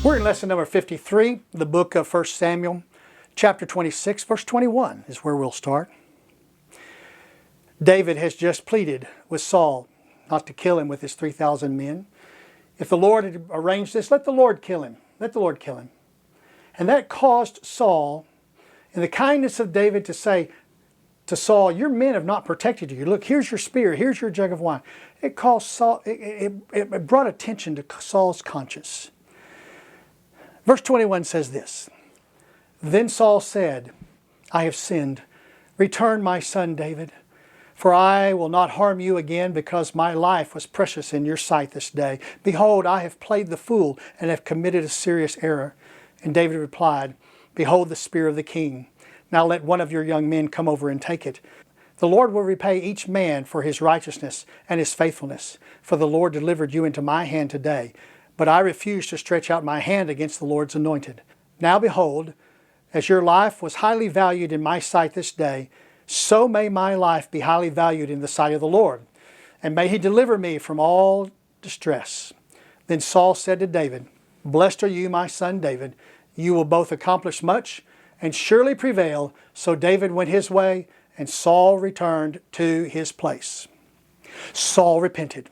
We're in lesson number 53, the book of 1 Samuel, chapter 26, verse 21 is where we'll start. David has just pleaded with Saul not to kill him with his 3,000 men. If the Lord had arranged this, let the Lord kill him. Let the Lord kill him. And that caused Saul, in the kindness of David, to say to Saul, your men have not protected you. Look, here's your spear, here's your jug of wine. It caused Saul, it brought attention to Saul's conscience. Verse 21 says this, Then Saul said, I have sinned. Return, my son David, for I will not harm you again, because my life was precious in your sight this day. Behold, I have played the fool and have committed a serious error. And David replied, Behold the spear of the king. Now let one of your young men come over and take it. The Lord will repay each man for his righteousness and his faithfulness, for the Lord delivered you into my hand today. But I refuse to stretch out my hand against the Lord's anointed. Now behold, as your life was highly valued in my sight this day, so may my life be highly valued in the sight of the Lord. And may he deliver me from all distress. Then Saul said to David, Blessed are you, my son David. You will both accomplish much and surely prevail. So David went his way, and Saul returned to his place. Saul repented.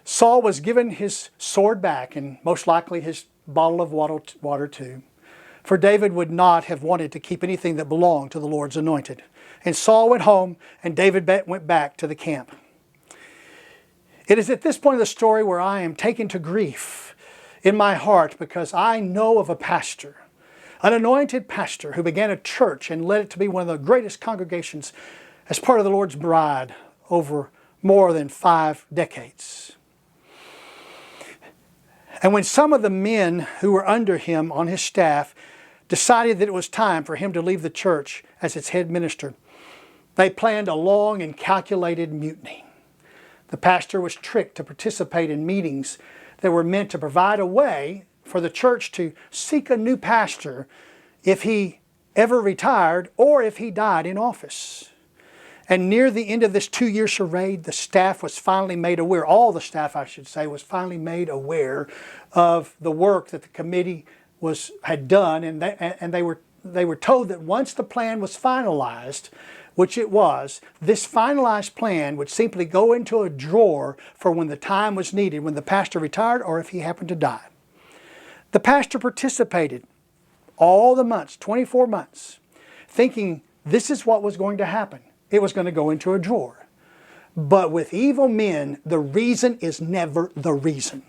Saul was given his sword back, and most likely his bottle of water too. For David would not have wanted to keep anything that belonged to the Lord's anointed. And Saul went home, and David went back to the camp. It is at this point of the story where I am taken to grief in my heart, because I know of a pastor, an anointed pastor, who began a church and led it to be one of the greatest congregations as part of the Lord's bride over more than 5 decades. And when some of the men who were under him on his staff decided that it was time for him to leave the church as its head minister, they planned a long and calculated mutiny. The pastor was tricked to participate in meetings that were meant to provide a way for the church to seek a new pastor if he ever retired or if he died in office. And near the end of this 2-year charade, the staff was finally made aware, all the staff I should say, was finally made aware of the work that the committee had done, and they were told that once the plan was finalized, which it was, this finalized plan would simply go into a drawer for when the time was needed, when the pastor retired or if he happened to die. The pastor participated all the months, 24 months, thinking this is what was going to happen. It was going to go into a drawer. But with evil men, the reason is never the reason.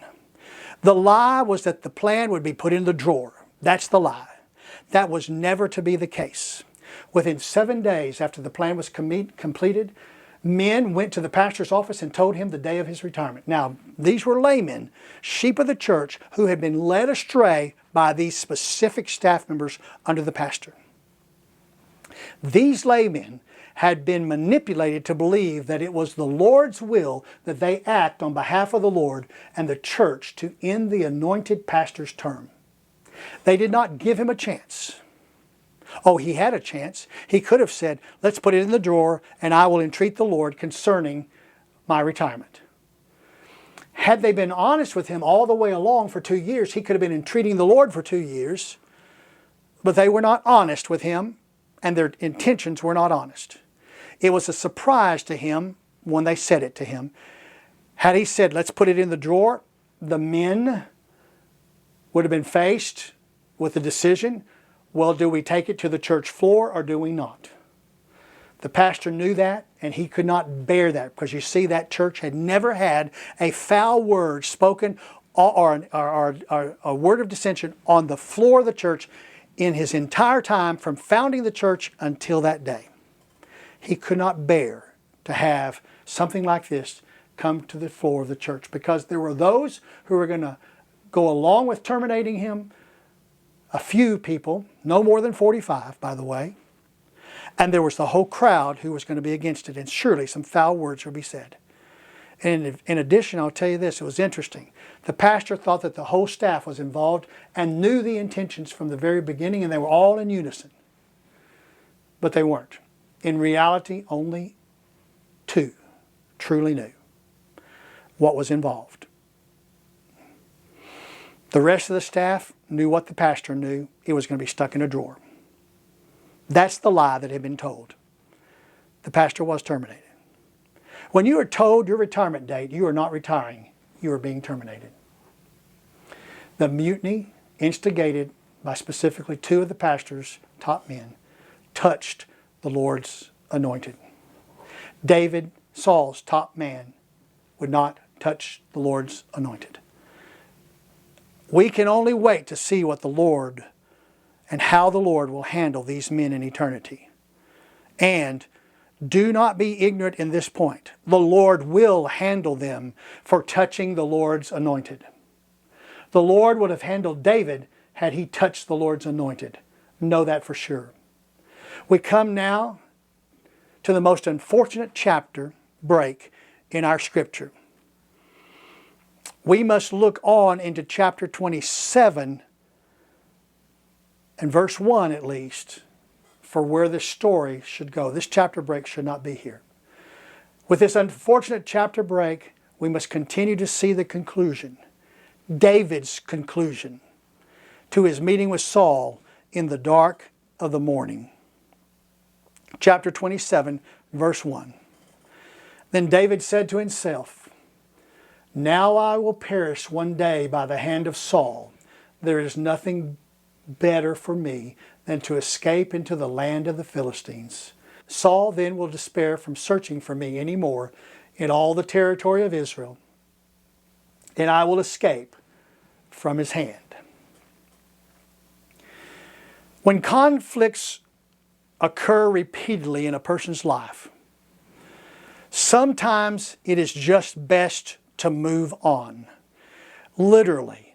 The lie was that the plan would be put in the drawer. That's the lie. That was never to be the case. Within 7 days after the plan was completed, men went to the pastor's office and told him the day of his retirement. Now, these were laymen, sheep of the church, who had been led astray by these specific staff members under the pastor. These laymen had been manipulated to believe that it was the Lord's will that they act on behalf of the Lord and the church to end the anointed pastor's term. They did not give him a chance. Oh, he had a chance. He could have said, let's put it in the drawer and I will entreat the Lord concerning my retirement. Had they been honest with him all the way along for 2 years, he could have been entreating the Lord for 2 years, but they were not honest with him, and their intentions were not honest. It was a surprise to him when they said it to him. Had he said, let's put it in the drawer, the men would have been faced with the decision, well, do we take it to the church floor or do we not? The pastor knew that, and he could not bear that, because you see, that church had never had a foul word spoken or a word of dissension on the floor of the church in his entire time from founding the church until that day. He could not bear to have something like this come to the floor of the church, because there were those who were going to go along with terminating him, a few people, no more than 45, by the way, and there was the whole crowd who was going to be against it, and surely some foul words would be said. And in addition, I'll tell you this, it was interesting. The pastor thought that the whole staff was involved and knew the intentions from the very beginning, and they were all in unison. But they weren't. In reality, only 2 truly knew what was involved. The rest of the staff knew what the pastor knew. It was going to be stuck in a drawer. That's the lie that had been told. The pastor was terminated. When you are told your retirement date, you are not retiring. You are being terminated. The mutiny, instigated by specifically two of the pastor's top men, touched the Lord's anointed. David, Saul's top man, would not touch the Lord's anointed. We can only wait to see what the Lord and how the Lord will handle these men in eternity. And do not be ignorant in this point. The Lord will handle them for touching the Lord's anointed. The Lord would have handled David had he touched the Lord's anointed. Know that for sure. We come now to the most unfortunate chapter break in our scripture. We must look on into chapter 27 and verse 1 at least for where this story should go. This chapter break should not be here. With this unfortunate chapter break, we must continue to see the conclusion, David's conclusion to his meeting with Saul in the dark of the morning. Chapter 27, verse 1. Then David said to himself, "Now I will perish one day by the hand of Saul. There is nothing better for me than to escape into the land of the Philistines. Saul then will despair from searching for me any more in all the territory of Israel, and I will escape from his hand." When conflicts occur repeatedly in a person's life, sometimes it is just best to move on. Literally,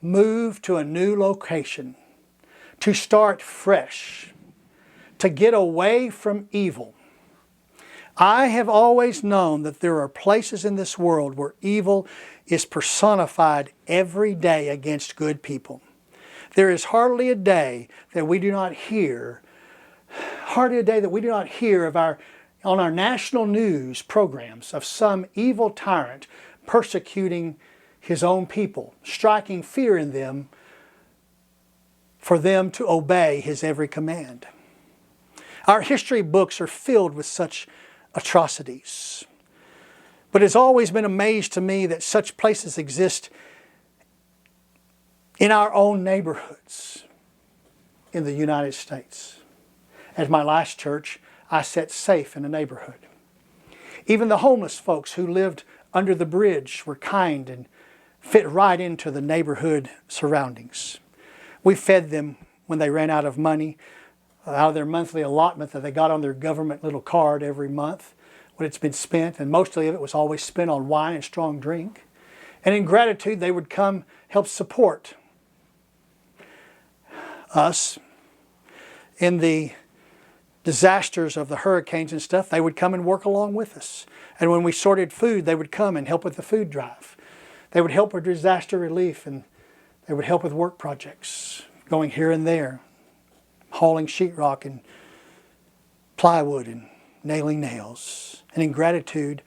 move to a new location, to start fresh, to get away from evil. I have always known that there are places in this world where evil is personified every day against good people. There is hardly a day that we do not hear of on our national news programs of some evil tyrant persecuting his own people, striking fear in them for them to obey his every command. Our history books are filled with such atrocities. But it's always been a maze to me that such places exist in our own neighborhoods in the United States. At my last church, I sat safe in a neighborhood. Even the homeless folks who lived under the bridge were kind and fit right into the neighborhood surroundings. We fed them when they ran out of money, out of their monthly allotment that they got on their government little card every month when it's been spent, and mostly of it was always spent on wine and strong drink. And in gratitude, they would come help support us in the disasters of the hurricanes and stuff. They would come and work along with us. And when we sorted food, they would come and help with the food drive. They would help with disaster relief, and they would help with work projects, going here and there, hauling sheetrock and plywood and nailing nails. And in gratitude,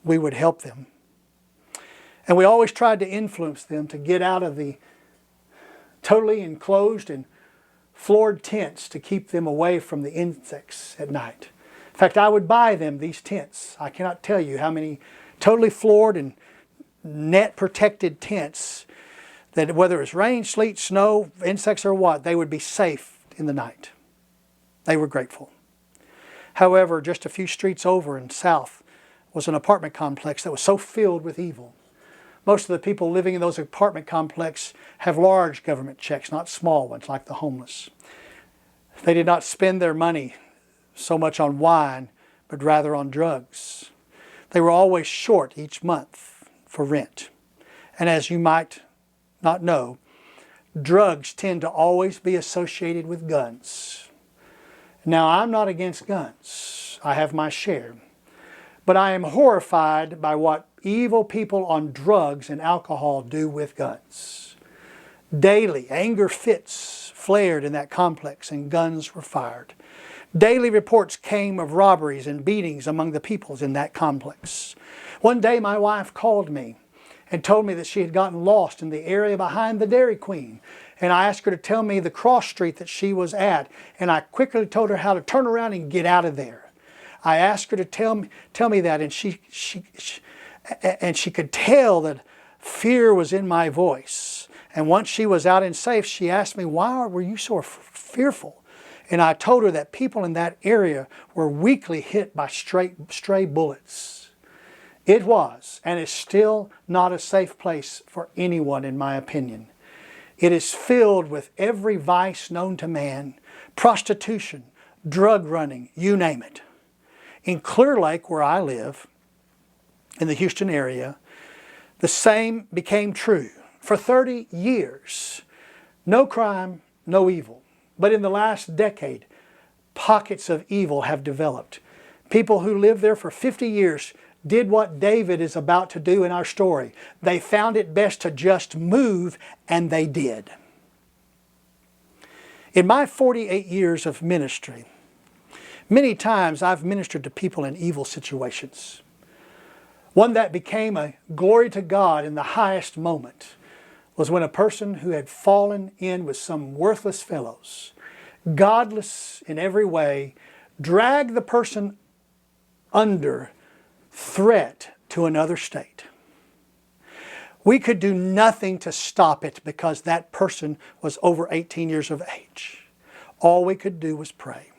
we would help them. And we always tried to influence them to get out of the totally enclosed and floored tents to keep them away from the insects at night. In fact, I would buy them these tents. I cannot tell you how many totally floored and net protected tents that whether it's rain, sleet, snow, insects or what, they would be safe in the night. They were grateful. However, just a few streets over and south was an apartment complex that was so filled with evil. Most of the people living in those apartment complexes have large government checks, not small ones like the homeless. They did not spend their money so much on wine, but rather on drugs. They were always short each month for rent. And as you might not know, drugs tend to always be associated with guns. Now, I'm not against guns. I have my share. But I am horrified by what evil people on drugs and alcohol do with guns. Daily, anger fits flared in that complex and guns were fired. Daily reports came of robberies and beatings among the peoples in that complex. One day my wife called me and told me that she had gotten lost in the area behind the Dairy Queen. And I asked her to tell me the cross street that she was at, and I quickly told her how to turn around and get out of there. I asked her to tell me that, and she could tell that fear was in my voice. And once she was out and safe, she asked me, "Why were you so fearful?" And I told her that people in that area were weakly hit by stray bullets. It was, and is still, not a safe place for anyone, in my opinion. It is filled with every vice known to man, prostitution, drug running, you name it. In Clear Lake, where I live, in the Houston area, the same became true. For 30 years, no crime, no evil. But in the last decade, pockets of evil have developed. People who lived there for 50 years did what David is about to do in our story. They found it best to just move, and they did. In my 48 years of ministry, many times I've ministered to people in evil situations. One that became a glory to God in the highest moment was when a person who had fallen in with some worthless fellows, godless in every way, dragged the person under threat to another state. We could do nothing to stop it because that person was over 18 years of age. All we could do was pray.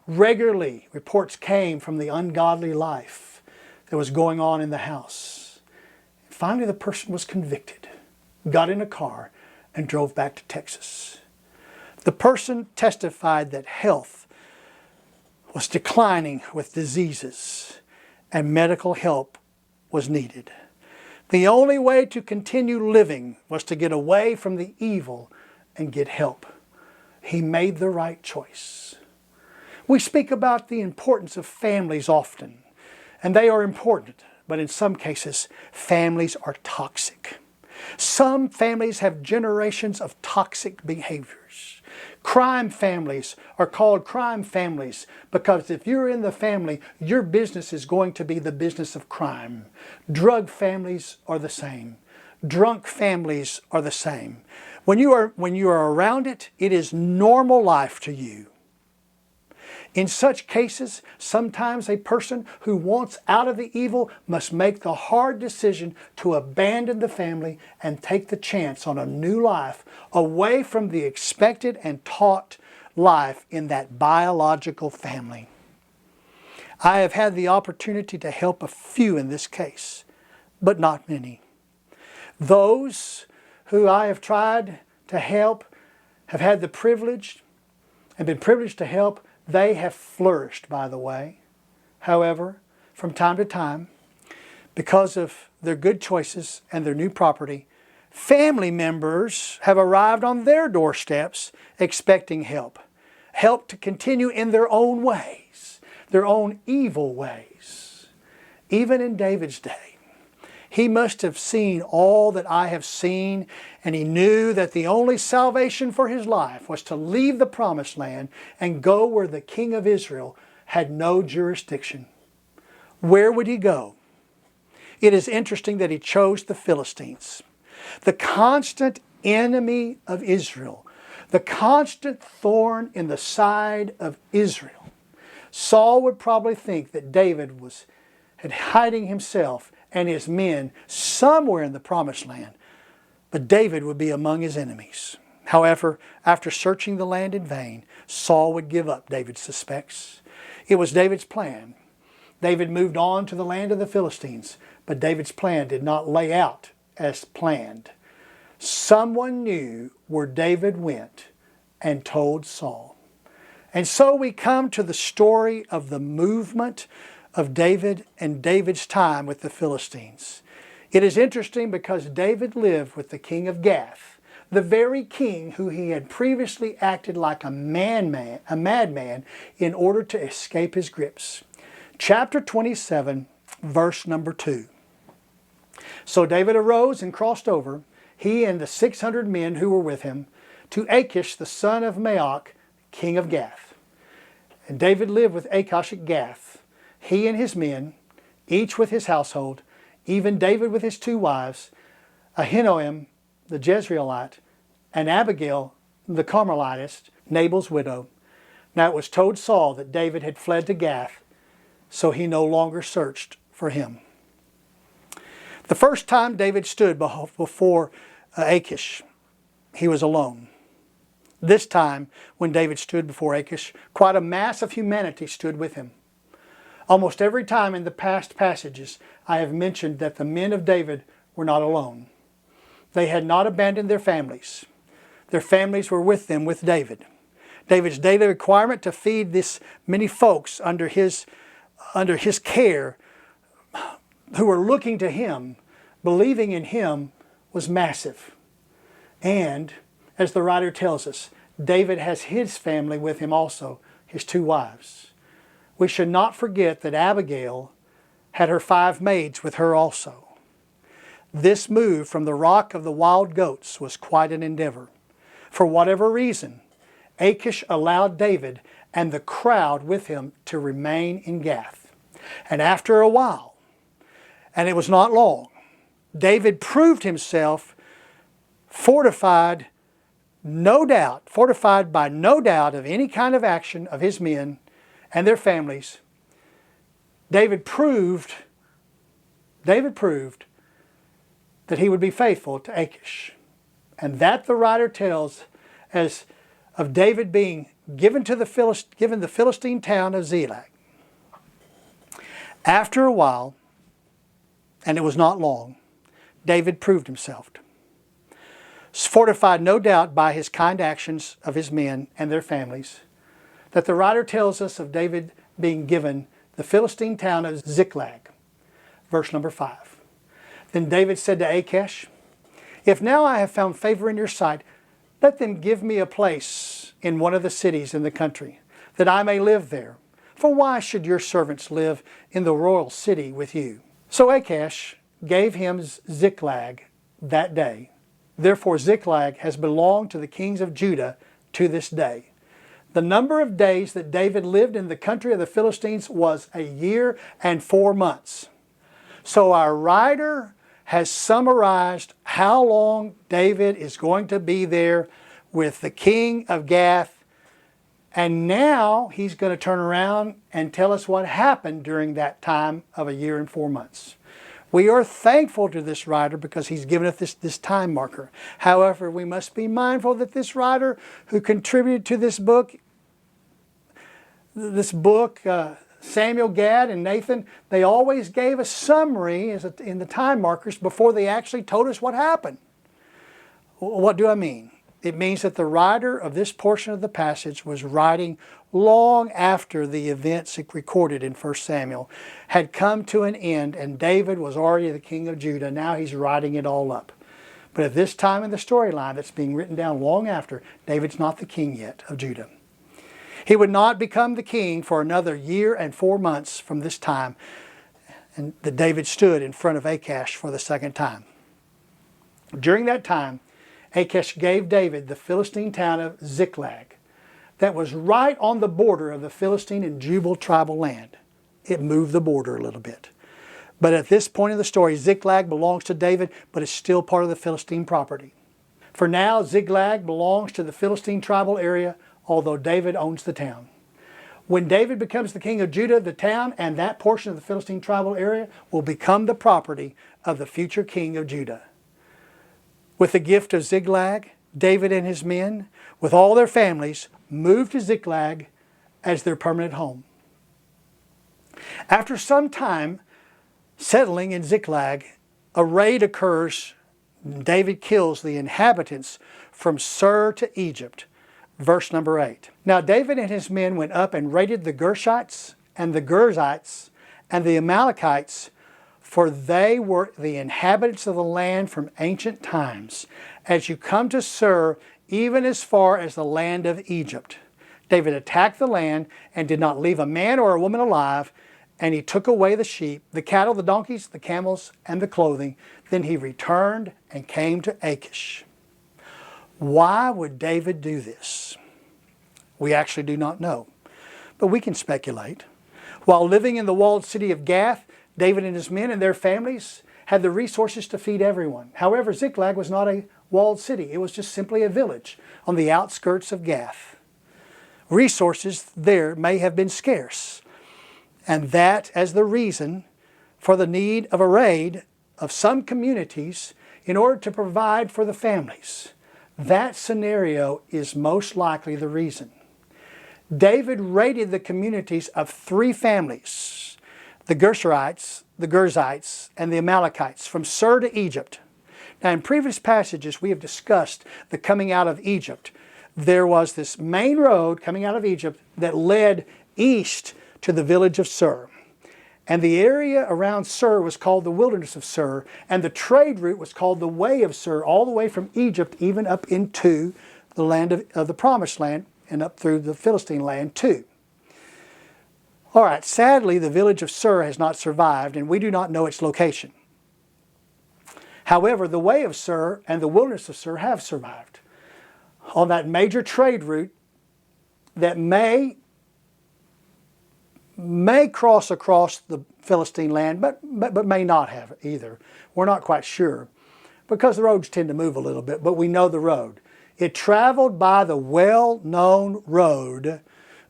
Regularly, reports came from the ungodly life that was going on in the house. Finally, the person was convicted, got in a car, and drove back to Texas. The person testified that health was declining with diseases and medical help was needed. The only way to continue living was to get away from the evil and get help. He made the right choice. We speak about the importance of families often, and they are important, but in some cases, families are toxic. Some families have generations of toxic behaviors. Crime families are called crime families because if you're in the family, your business is going to be the business of crime. Drug families are the same. Drunk families are the same. When you are around it, it is normal life to you. In such cases, sometimes a person who wants out of the evil must make the hard decision to abandon the family and take the chance on a new life away from the expected and taught life in that biological family. I have had the opportunity to help a few in this case, but not many. Those who I have tried to help have had the privilege and been privileged to help. They have flourished, by the way. However, from time to time, because of their good choices and their new property, family members have arrived on their doorsteps expecting help. Help to continue in their own ways, their own evil ways. Even in David's day, he must have seen all that I have seen, and he knew that the only salvation for his life was to leave the promised land and go where the king of Israel had no jurisdiction. Where would he go? It is interesting that he chose the Philistines, the constant enemy of Israel, the constant thorn in the side of Israel. Saul would probably think that David was hiding himself and his men somewhere in the promised land, but David would be among his enemies. However, after searching the land in vain, Saul would give up, David suspects. It was David's plan. David moved on to the land of the Philistines, but David's plan did not lay out as planned. Someone knew where David went and told Saul. And so we come to the story of the movement of David and David's time with the Philistines. It is interesting because David lived with the king of Gath, the very king who he had previously acted like a madman in order to escape his grips. Chapter 27, verse number 2. So David arose and crossed over, he and the 600 men who were with him, to Achish the son of Maoch, king of Gath. And David lived with Achish at Gath, he and his men, each with his household, even David with his 2 wives, Ahinoam the Jezreelite, and Abigail the Carmelitess, Nabal's widow. Now it was told Saul that David had fled to Gath, so he no longer searched for him. The first time David stood before Achish, he was alone. This time, when David stood before Achish, quite a mass of humanity stood with him. Almost every time in the past passages, I have mentioned that the men of David were not alone. They had not abandoned their families. Their families were with them with David. David's daily requirement to feed this many folks under his care who were looking to him, believing in him, was massive. And, as the writer tells us, David has his family with him also, his 2 wives. We should not forget that Abigail had her 5 maids with her also. This move from the Rock of the Wild Goats was quite an endeavor. For whatever reason, Achish allowed David and the crowd with him to remain in Gath. And after a while, and it was not long, David proved himself fortified by no doubt of any kind of action of his men and their families. David proved that he would be faithful to Achish. And that the writer tells as of David being given the Philistine town of Ziklag. After a while, and it was not long, David proved himself. Fortified no doubt by his kind actions of his men and their families, that the writer tells us of David being given the Philistine town of Ziklag. Verse number 5. Then David said to Achish, "If now I have found favor in your sight, let them give me a place in one of the cities in the country, that I may live there. For why should your servants live in the royal city with you?" So Achish gave him Ziklag that day. Therefore Ziklag has belonged to the kings of Judah to this day. The number of days that David lived in the country of the Philistines was 1 year and 4 months. So our writer has summarized how long David is going to be there with the king of Gath. And now he's going to turn around and tell us what happened during that time of 1 year and 4 months. We are thankful to this writer because he's given us this time marker. However, we must be mindful that this writer who contributed to this book, Samuel, Gad, and Nathan, they always gave a summary in the time markers before they actually told us what happened. What do I mean? It means that the writer of this portion of the passage was writing long after the events recorded in 1 Samuel had come to an end and David was already the king of Judah. Now he's writing it all up. But at this time in the storyline that's being written down long after, David's not the king yet of Judah. He would not become the king for another 1 year and 4 months from this time, and that David stood in front of Achish for the second time. During that time, Achish gave David the Philistine town of Ziklag that was right on the border of the Philistine and Jubal tribal land. It moved the border a little bit. But at this point in the story, Ziklag belongs to David, but is still part of the Philistine property. For now, Ziklag belongs to the Philistine tribal area, although David owns the town. When David becomes the king of Judah, the town and that portion of the Philistine tribal area will become the property of the future king of Judah. With the gift of Ziklag, David and his men, with all their families, moved to Ziklag as their permanent home. After some time settling in Ziklag, a raid occurs. David kills the inhabitants from Sur to Egypt. Verse number 8. Now David and his men went up and raided the Gershites and the Girzites and the Amalekites, for they were the inhabitants of the land from ancient times, as you come to Sur, even as far as the land of Egypt. David attacked the land and did not leave a man or a woman alive, and he took away the sheep, the cattle, the donkeys, the camels, and the clothing. Then he returned and came to Achish. Why would David do this? We actually do not know, but we can speculate. While living in the walled city of Gath, David and his men and their families had the resources to feed everyone. However, Ziklag was not a walled city. It was just simply a village on the outskirts of Gath. Resources there may have been scarce, and that as the reason for the need of a raid of some communities in order to provide for the families. That scenario is most likely the reason. David raided the communities of three families, the Gershurites, the Girzites, and the Amalekites, from Sur to Egypt. Now, in previous passages, we have discussed the coming out of Egypt. There was this main road coming out of Egypt that led east to the village of Sur. And the area around Sur was called the wilderness of Sur, and the trade route was called the way of Sur, all the way from Egypt even up into the land of the Promised Land and up through the Philistine land too. All right, sadly, the village of Sur has not survived, and we do not know its location. However, the way of Sur and the wilderness of Sur have survived on that major trade route that may cross across the Philistine land, but may not have either. We're not quite sure because the roads tend to move a little bit, but we know the road. It traveled by the well-known road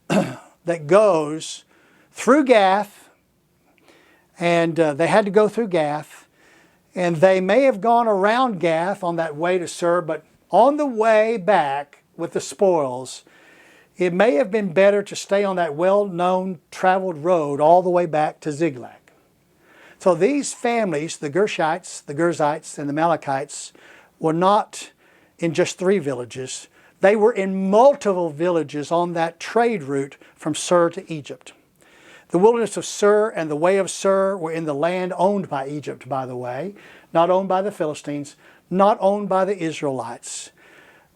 that goes through Gath, and they had to go through Gath, and they may have gone around Gath on that way to Sur, but on the way back with the spoils, it may have been better to stay on that well-known traveled road all the way back to Ziklag. So these families, the Gershites, the Girzites, and the Amalekites, were not in just three villages. They were in multiple villages on that trade route from Sur to Egypt. The wilderness of Sur and the way of Sur were in the land owned by Egypt, by the way, not owned by the Philistines, not owned by the Israelites.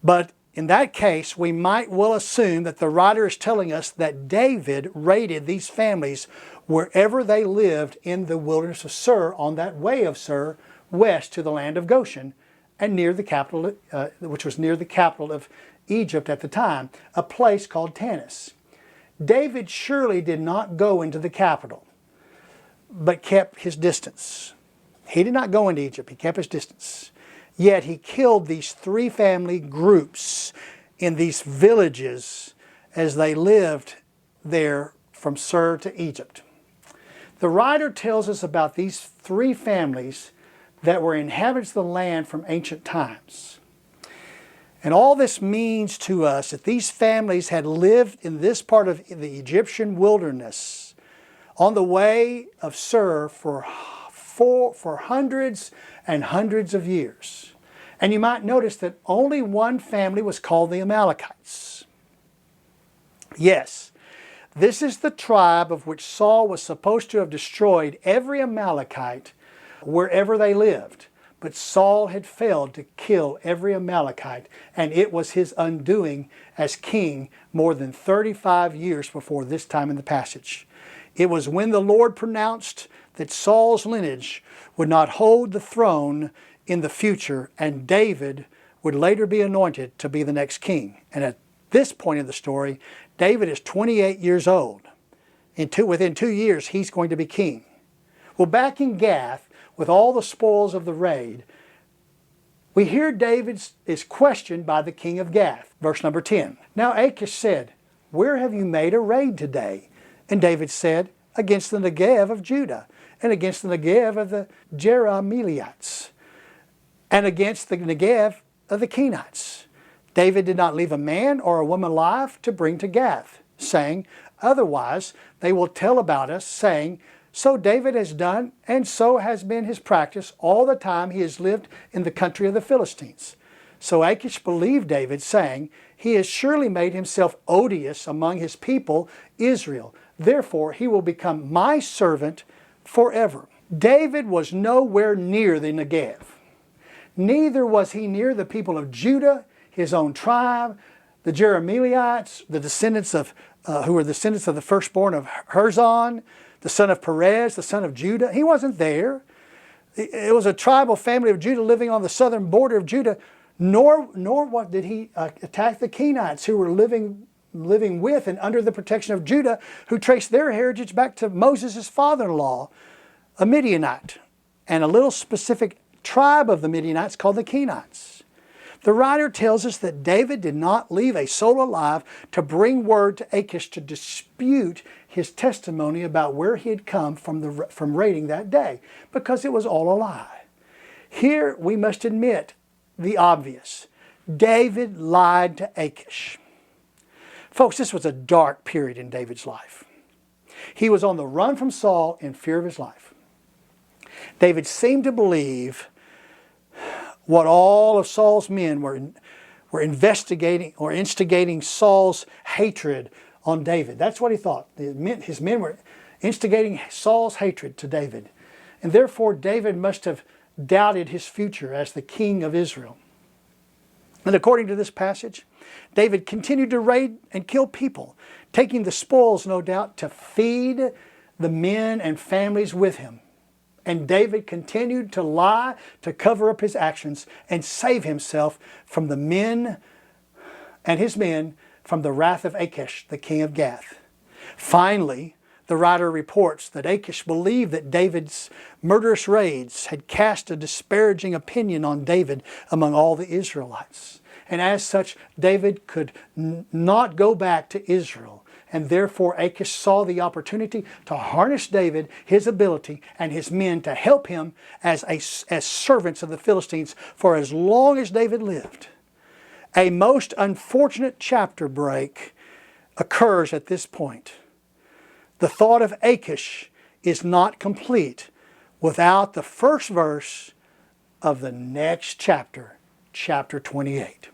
But in that case, we might well assume that the writer is telling us that David raided these families wherever they lived in the wilderness of Sur, on that way of Sur, west to the land of Goshen, and near the capital, which was near the capital of Egypt at the time, a place called Tanis. David surely did not go into the capital, but kept his distance. He did not go into Egypt, he kept his distance. Yet he killed these three family groups in these villages as they lived there from Sur to Egypt. The writer tells us about these three families that were inhabitants of the land from ancient times. And all this means to us that these families had lived in this part of the Egyptian wilderness on the way of Sur for hundreds and hundreds of years. And you might notice that only one family was called the Amalekites. Yes, this is the tribe of which Saul was supposed to have destroyed every Amalekite wherever they lived. But Saul had failed to kill every Amalekite, and it was his undoing as king more than 35 years before this time in the passage. It was when the Lord pronounced that Saul's lineage would not hold the throne in the future, and David would later be anointed to be the next king. And at this point in the story, David is 28 years old. Within 2 years, he's going to be king. Well, back in Gath, with all the spoils of the raid, we hear David is questioned by the king of Gath. Verse number 10. Now Achish said, "Where have you made a raid today?" And David said, "Against the Negev of Judah, and against the Negev of the Jerahmeelites, and against the Negev of the Kenites." David did not leave a man or a woman alive to bring to Gath, saying, "Otherwise they will tell about us, saying, 'So David has done, and so has been his practice all the time he has lived in the country of the Philistines.' So Achish believed David, saying, 'He has surely made himself odious among his people, Israel. Therefore he will become my servant forever.'" David was nowhere near the Negev. Neither was he near the people of Judah, his own tribe, the Jerahmeelites, the descendants of who were descendants of the firstborn of Herzon, the son of Perez, the son of Judah. He wasn't there. It was a tribal family of Judah living on the southern border of Judah. Nor did he attack the Kenites, who were living with and under the protection of Judah, who traced their heritage back to Moses' father-in-law, a Midianite and a little specific tribe of the Midianites called the Kenites. The writer tells us that David did not leave a soul alive to bring word to Achish to dispute his testimony about where he had come from raiding that day, because it was all a lie. Here we must admit the obvious. David lied to Achish. Folks, this was a dark period in David's life. He was on the run from Saul in fear of his life. David seemed to believe what all of Saul's men were investigating or instigating Saul's hatred on David. That's what he thought. His men were instigating Saul's hatred to David. And therefore David must have doubted his future as the king of Israel. And according to this passage, David continued to raid and kill people, taking the spoils, no doubt, to feed the men and families with him. And David continued to lie to cover up his actions and save himself from the men and his men from the wrath of Achish, the king of Gath. Finally, the writer reports that Achish believed that David's murderous raids had cast a disparaging opinion on David among all the Israelites. And as such, David could not go back to Israel. And therefore Achish saw the opportunity to harness David, his ability, and his men to help him as servants of the Philistines for as long as David lived. A most unfortunate chapter break occurs at this point. The thought of Achish is not complete without the first verse of the next chapter, chapter 28.